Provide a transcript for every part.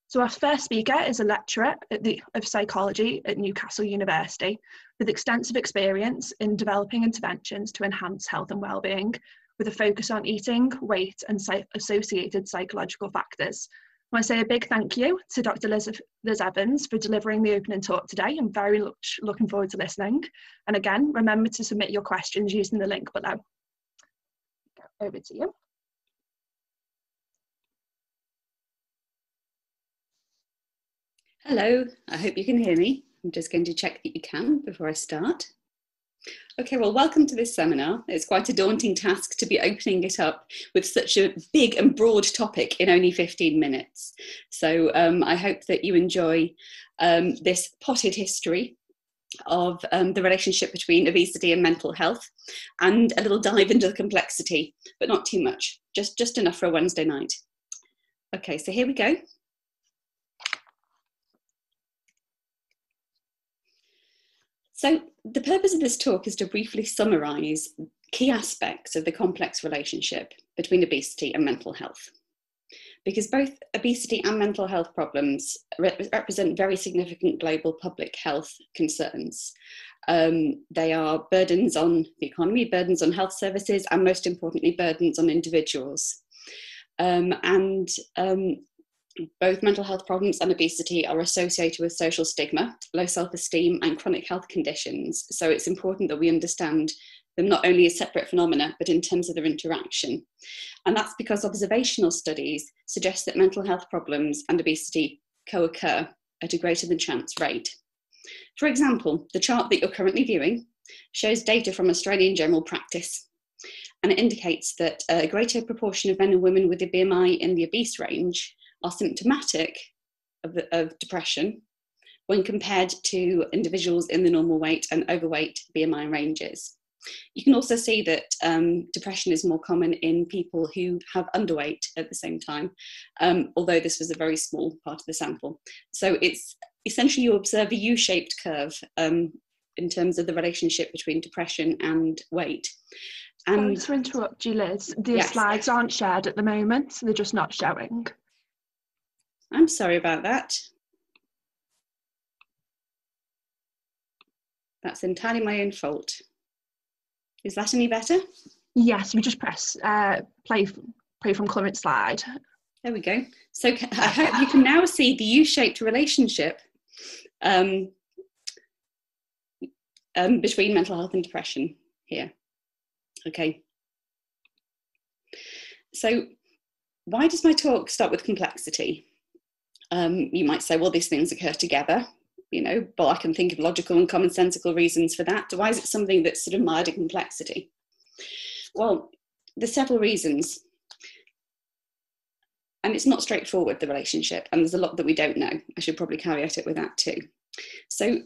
So our first speaker is a lecturer of psychology at Newcastle University with extensive experience in developing interventions to enhance health and well-being, with a focus on eating, weight and associated psychological factors. I want to say a big thank you to Dr. Liz Evans for delivering the opening talk today. I'm very much looking forward to listening. And again, remember to submit your questions using the link below. Over to you. Hello, I hope you can hear me. I'm just going to check that you can before I start. Okay, well, welcome to this seminar. It's quite a daunting task to be opening it up with such a big and broad topic in only 15 minutes. So I hope that you enjoy this potted history of the relationship between obesity and mental health, and a little dive into the complexity, but not too much, just enough for a Wednesday night. Okay, so here we go. So the purpose of this talk is to briefly summarise key aspects of the complex relationship between obesity and mental health, because both obesity and mental health problems represent very significant global public health concerns. They are burdens on the economy, burdens on health services, and most importantly, burdens on individuals. Both mental health problems and obesity are associated with social stigma, low self-esteem and chronic health conditions. So it's important that we understand them not only as separate phenomena, but in terms of their interaction. And that's because observational studies suggest that mental health problems and obesity co-occur at a greater than chance rate. For example, the chart that you're currently viewing shows data from Australian general practice. And it indicates that a greater proportion of men and women with a BMI in the obese range are symptomatic of depression when compared to individuals in the normal weight and overweight BMI ranges. You can also see that depression is more common in people who have underweight at the same time, although this was a very small part of the sample. So it's essentially you observe a U-shaped curve in terms of the relationship between depression and weight. Sorry to interrupt you, Liz. The slides aren't shared at the moment, so they're just not showing. I'm sorry about that. That's entirely my own fault. Is that any better? Yes, we just press play from current slide. There we go. So I hope you can now see the U-shaped relationship between mental health and depression here. Okay. So why does my talk start with complexity? You might say, well, these things occur together, but I can think of logical and commonsensical reasons for that. Why is it something that's sort of mired in complexity? Well, there's several reasons. And it's not straightforward, the relationship, and there's a lot that we don't know. I should probably caveat it with that too. So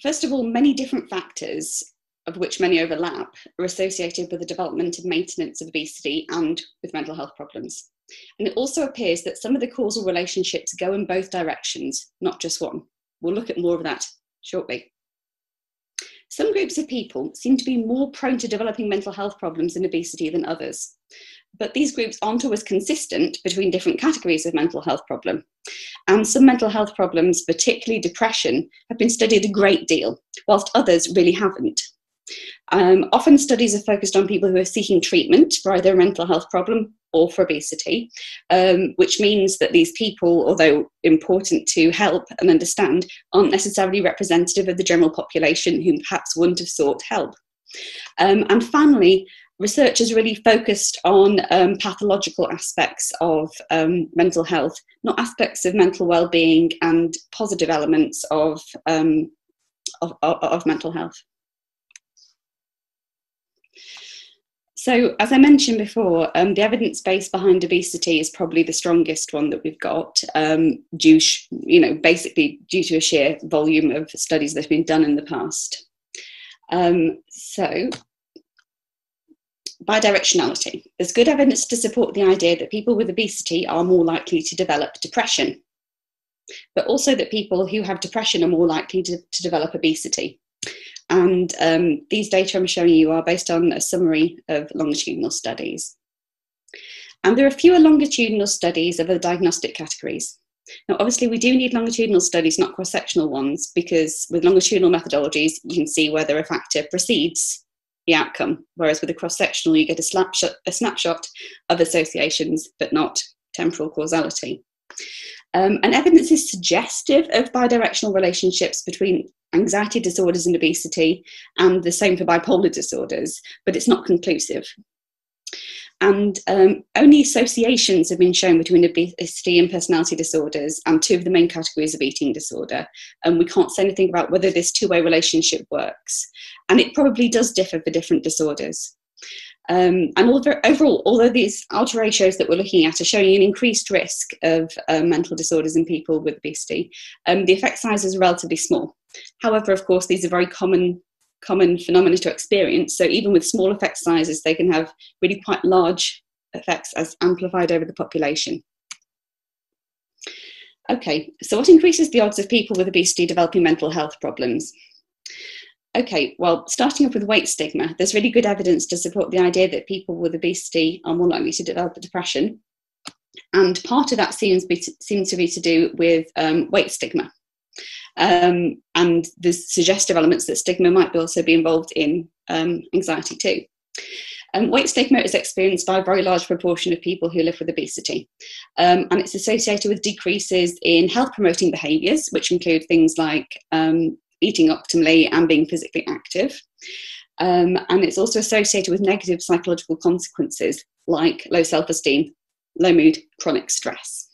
first of all, many different factors, of which many overlap, are associated with the development and maintenance of obesity and with mental health problems. And it also appears that some of the causal relationships go in both directions, not just one. We'll look at more of that shortly. Some groups of people seem to be more prone to developing mental health problems in obesity than others. But these groups aren't always consistent between different categories of mental health problem. And some mental health problems, particularly depression, have been studied a great deal, whilst others really haven't. Often studies are focused on people who are seeking treatment for either a mental health problem or for obesity, which means that these people, although important to help and understand, aren't necessarily representative of the general population who perhaps wouldn't have sought help. And finally, research is really focused on pathological aspects of mental health, not aspects of mental well-being and positive elements of mental health. So, as I mentioned before, the evidence base behind obesity is probably the strongest one that we've got, basically due to a sheer volume of studies that have been done in the past. So, bidirectionality. There's good evidence to support the idea that people with obesity are more likely to develop depression, but also that people who have depression are more likely to develop obesity. And these data I'm showing you are based on a summary of longitudinal studies. And there are fewer longitudinal studies of the diagnostic categories. Now, obviously, we do need longitudinal studies, not cross-sectional ones, because with longitudinal methodologies, you can see whether a factor precedes the outcome, whereas with a cross-sectional, you get a snapshot of associations, but not temporal causality. And evidence is suggestive of bidirectional relationships between anxiety disorders and obesity, and the same for bipolar disorders, but it's not conclusive. And only associations have been shown between obesity and personality disorders, and two of the main categories of eating disorder. And we can't say anything about whether this two-way relationship works. And it probably does differ for different disorders. And overall, although these alter ratios that we're looking at are showing an increased risk of mental disorders in people with obesity, the effect sizes are relatively small. However, of course, these are very common phenomena to experience. So even with small effect sizes, they can have really quite large effects as amplified over the population. Okay, so what increases the odds of people with obesity developing mental health problems? Okay, well, starting off with weight stigma, there's really good evidence to support the idea that people with obesity are more likely to develop depression. And part of that seems to be to do with weight stigma. And there's suggestive elements that stigma might also be involved in anxiety too. Weight stigma is experienced by a very large proportion of people who live with obesity. And it's associated with decreases in health-promoting behaviours, which include things like eating optimally and being physically active. And it's also associated with negative psychological consequences like low self-esteem, low mood, chronic stress.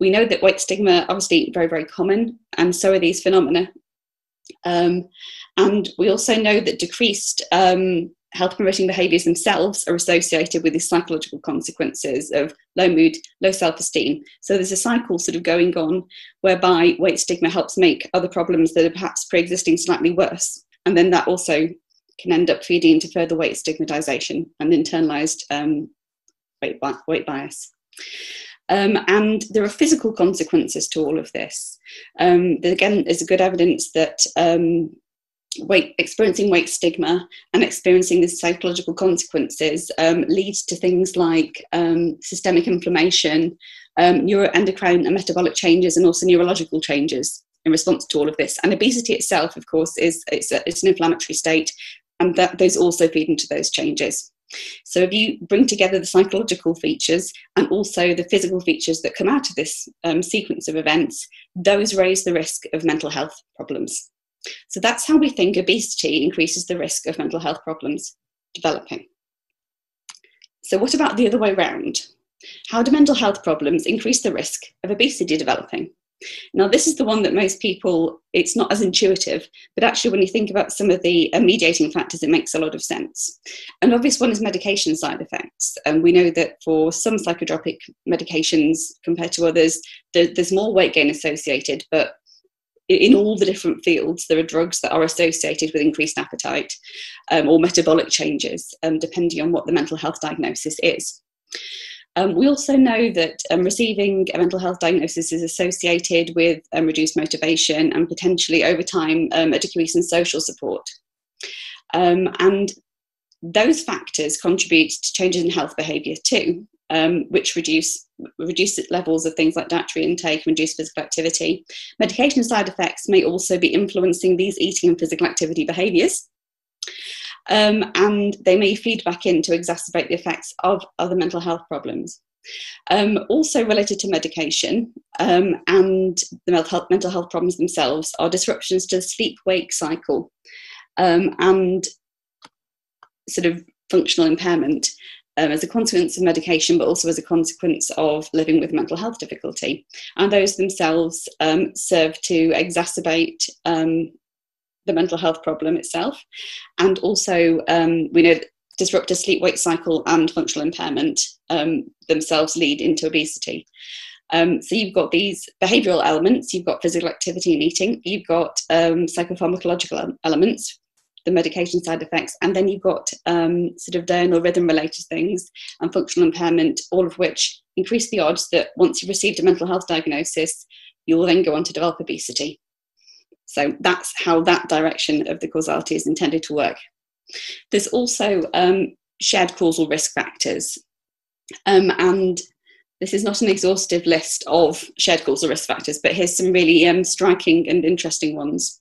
We know that weight stigma obviously very, very common, and so are these phenomena. And we also know that decreased health-promoting behaviours themselves are associated with these psychological consequences of low mood, low self-esteem. So there's a cycle sort of going on whereby weight stigma helps make other problems that are perhaps pre-existing slightly worse. And then that also can end up feeding into further weight stigmatisation and internalised weight bias. And there are physical consequences to all of this. Again, there's good evidence that experiencing weight stigma and experiencing the psychological consequences leads to things like systemic inflammation, neuroendocrine and metabolic changes, and also neurological changes in response to all of this. And obesity itself, of course, it's an inflammatory state, and those also feed into those changes. So if you bring together the psychological features and also the physical features that come out of this sequence of events, those raise the risk of mental health problems. So that's how we think obesity increases the risk of mental health problems developing. So what about the other way around? How do mental health problems increase the risk of obesity developing? Now, this is the one that most people, it's not as intuitive, but actually when you think about some of the mediating factors, it makes a lot of sense. An obvious one is medication side effects. And we know that for some psychotropic medications compared to others, there's more weight gain associated, but in all the different fields, there are drugs that are associated with increased appetite or metabolic changes, depending on what the mental health diagnosis is. We also know that receiving a mental health diagnosis is associated with reduced motivation and potentially over time a decrease in social support. And those factors contribute to changes in health behaviour too, which reduce levels of things like dietary intake, reduce physical activity. Medication side effects may also be influencing these eating and physical activity behaviours. And they may feed back in to exacerbate the effects of other mental health problems. Also related to medication and the mental health problems themselves are disruptions to the sleep-wake cycle and sort of functional impairment as a consequence of medication, but also as a consequence of living with mental health difficulty. And those themselves serve to exacerbate the mental health problem itself. And also we know that disrupted sleep-wake cycle and functional impairment themselves lead into obesity. So you've got these behavioural elements, you've got physical activity and eating, you've got psychopharmacological elements, the medication side effects, and then you've got sort of diurnal rhythm related things and functional impairment, all of which increase the odds that once you've received a mental health diagnosis, you'll then go on to develop obesity. So that's how that direction of the causality is intended to work. There's also shared causal risk factors. And This is not an exhaustive list of shared causal risk factors, but here's some really striking and interesting ones.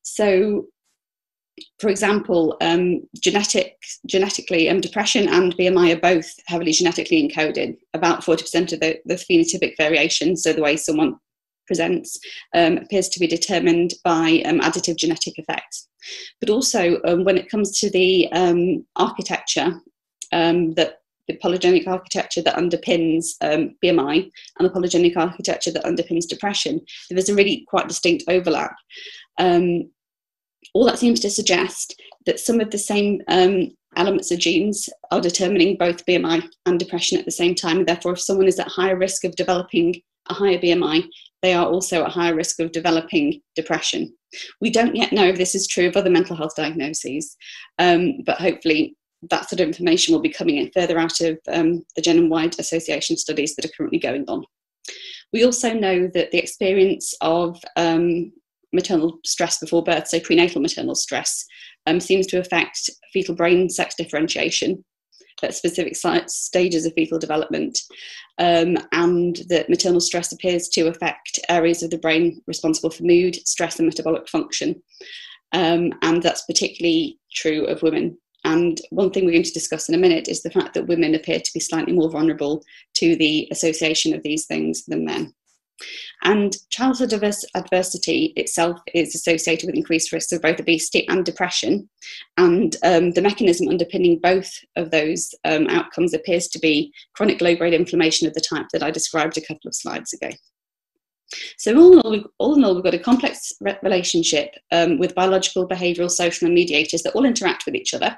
So, for example, genetically, depression and BMI are both heavily genetically encoded. About 40% of the phenotypic variation, so the way someone presents, appears to be determined by additive genetic effects. But also, when it comes to the architecture, the polygenic architecture that underpins BMI and the polygenic architecture that underpins depression, there's a really quite distinct overlap. All that seems to suggest that some of the same elements of genes are determining both BMI and depression at the same time. Therefore, if someone is at higher risk of developing a higher BMI, they are also at higher risk of developing depression. We don't yet know if this is true of other mental health diagnoses, but hopefully that sort of information will be coming in further out of the genome-wide association studies that are currently going on. We also know that the experience of maternal stress before birth, so prenatal maternal stress, seems to affect fetal brain sex differentiation at specific stages of fetal development, and that maternal stress appears to affect areas of the brain responsible for mood, stress and metabolic function, and that's particularly true of women. And one thing we're going to discuss in a minute is the fact that women appear to be slightly more vulnerable to the association of these things than men. And childhood adversity itself is associated with increased risks of both obesity and depression. And the mechanism underpinning both of those outcomes appears to be chronic low-grade inflammation of the type that I described a couple of slides ago. So all in all, we've got a complex relationship with biological, behavioural, social and mediators that all interact with each other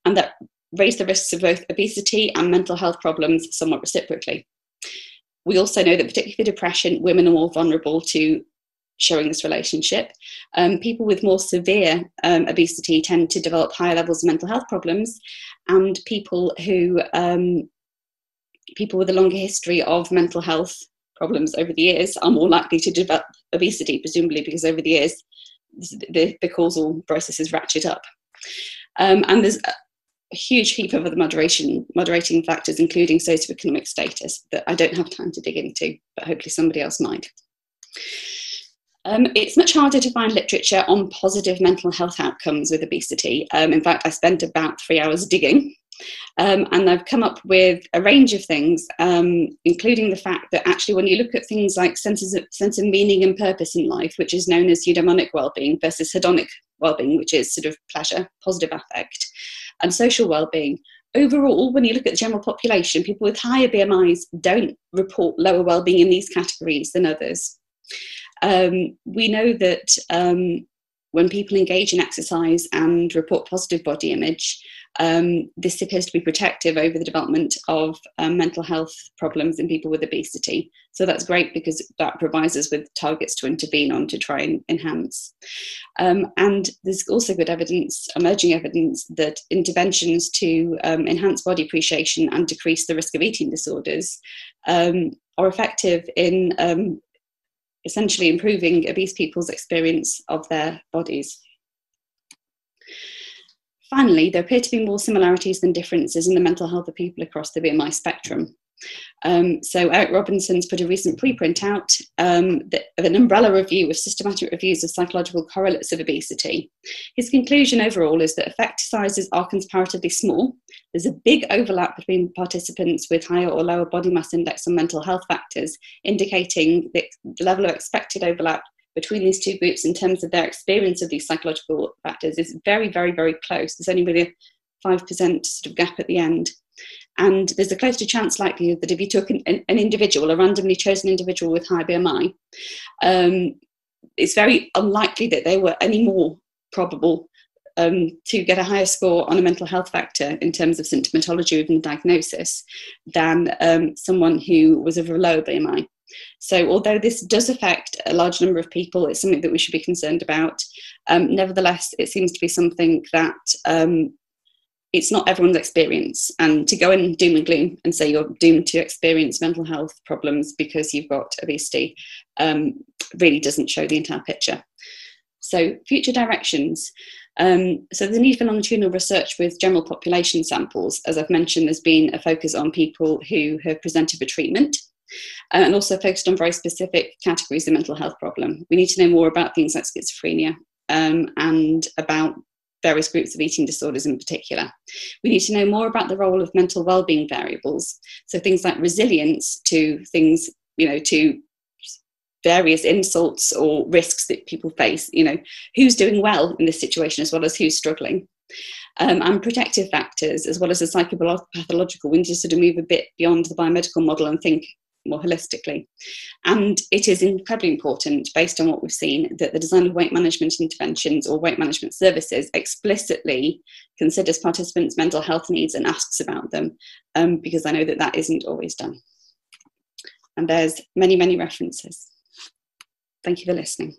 and that raise the risks of both obesity and mental health problems somewhat reciprocally. We also know that particularly for depression, women are more vulnerable to showing this relationship. People with more severe obesity tend to develop higher levels of mental health problems, and people with a longer history of mental health problems over the years are more likely to develop obesity, presumably because over the years the causal processes ratchet up. And there's a huge heap of other moderating factors, including socioeconomic status, that I don't have time to dig into, but hopefully somebody else might. It's much harder to find literature on positive mental health outcomes with obesity. In fact, I spent about 3 hours digging. And I've come up with a range of things, including the fact that actually when you look at things like sense of meaning and purpose in life, which is known as eudaimonic well-being, versus hedonic well-being, which is sort of pleasure, positive affect, and social well-being, overall, when you look at the general population, people with higher BMIs don't report lower well-being in these categories than others. We know that when people engage in exercise and report positive body image, this appears to be protective over the development of mental health problems in people with obesity. So that's great because that provides us with targets to intervene on to try and enhance. And there's also good evidence, emerging evidence, that interventions to enhance body appreciation and decrease the risk of eating disorders are effective in essentially improving obese people's experience of their bodies. Finally, there appear to be more similarities than differences in the mental health of people across the BMI spectrum. So Eric Robinson's put a recent preprint out of an umbrella review of systematic reviews of psychological correlates of obesity. His conclusion overall is that effect sizes are comparatively small. There's a big overlap between participants with higher or lower body mass index and mental health factors, indicating that the level of expected overlap between these two groups in terms of their experience of these psychological factors is very, very, very close. There's only really a 5% sort of gap at the end. And there's a close to chance likelihood that if you took an individual, a randomly chosen individual with high BMI, it's very unlikely that they were any more probable to get a higher score on a mental health factor in terms of symptomatology or even diagnosis than someone who was of a lower BMI. So although this does affect a large number of people, it's something that we should be concerned about. Nevertheless, it seems to be something that it's not everyone's experience. And to go in doom and gloom and say you're doomed to experience mental health problems because you've got obesity really doesn't show the entire picture. So future directions. So the need for longitudinal research with general population samples, as I've mentioned, there's been a focus on people who have presented for treatment, and also focused on very specific categories of mental health problem. We need to know more about things like schizophrenia and about various groups of eating disorders in particular. We need to know more about the role of mental wellbeing variables, so things like resilience to things, to various insults or risks that people face, who's doing well in this situation as well as who's struggling. And protective factors, as well as the psychopathological. We need to sort of move a bit beyond the biomedical model and think more holistically. And it is incredibly important, based on what we've seen, that the design of weight management interventions or weight management services explicitly considers participants' mental health needs and asks about them, because I know that that isn't always done. And there's many, many references. Thank you for listening.